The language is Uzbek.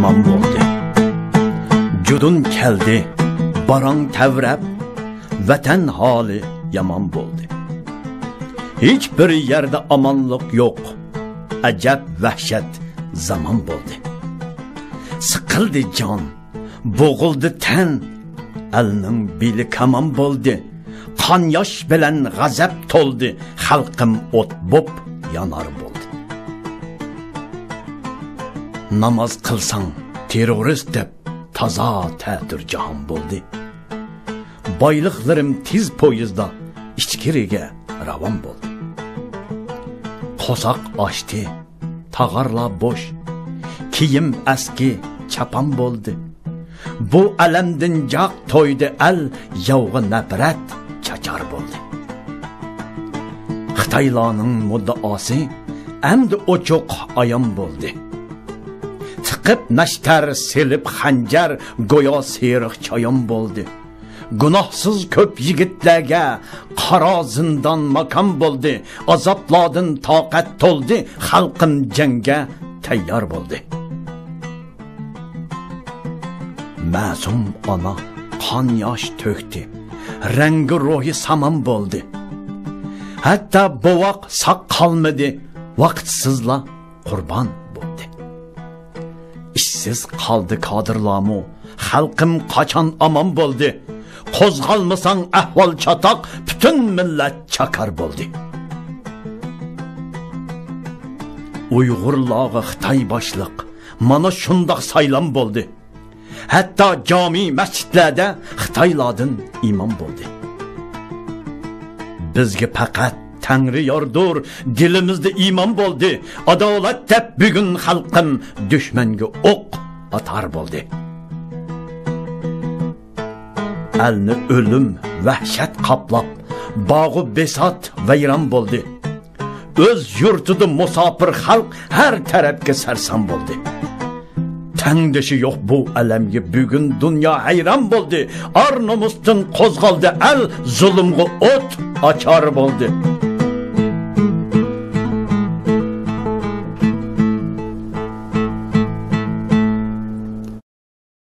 yaman bo'ldi. Judun keldi, barang tavrab, vatan holi yaman bo'ldi. Hiç bir yerde amanlık yok, acab vahşet zaman bo'ldi. Sıkıldı can, boğuldu ten, elning beli kaman bo'ldi. Qon yosh bilan g'azab to'ldi, xalqim o't bo'p yanar bo'ldi. Namoz qilsang terrorist deb toza ta'tir jahon bo'ldi. Boyliqlarim tiz poyizda ichkiriga ravon bo'ldi. Qozoq ochdi, tag'arla bo'sh, kiyim aski chapan bo'ldi. Bu alamdan jaq to'ydi al, yovg'i nafrat chachar bo'ldi. Xitoylarning muddaosi endi ochiq ayon bo'ldi. Tiqib nashtar selib xanjar go'yo seriq choyon bo'ldi. Gunohsiz ko'p yigitlarga qaro zindon makon bo'ldi. Azoblardan toqat to'ldi, xalqim jangga tayyor bo'ldi. Ma'sum ona qon yosh to'kdi, rangi ruhi saman bo'ldi. Hatta bovoq saq qolmadi, vaqtsizla qurbon bo'ldi. Ishsiz qoldi kadrlarmu, xalqim qachon omon bo'ldi. Qo'zg'almasang ahvol chatoq, butun millat chakar bo'ldi. Uyg'urlarga Xitoy boshliq mana shundoq saylan bo'ldi. Hatta cami masjidlarda Xitoylardan imom bo'ldi. Bizga faqat Tangri yordur, dilimizda iymon bo'ldi. Adolat deb bugun xalqim dushmanga o'q atar bo'ldi. Alni o'lim, vahshat qoplab, bog'i besot vayron bo'ldi. O'z yurtida musofir xalq har tarafga sarson bo'ldi. Tangdishi yo'q bu alamga bugun dunyo hayron bo'ldi. Ar nomusdan qo'zg'aldi al, zulmga o't ochar bo'ldi.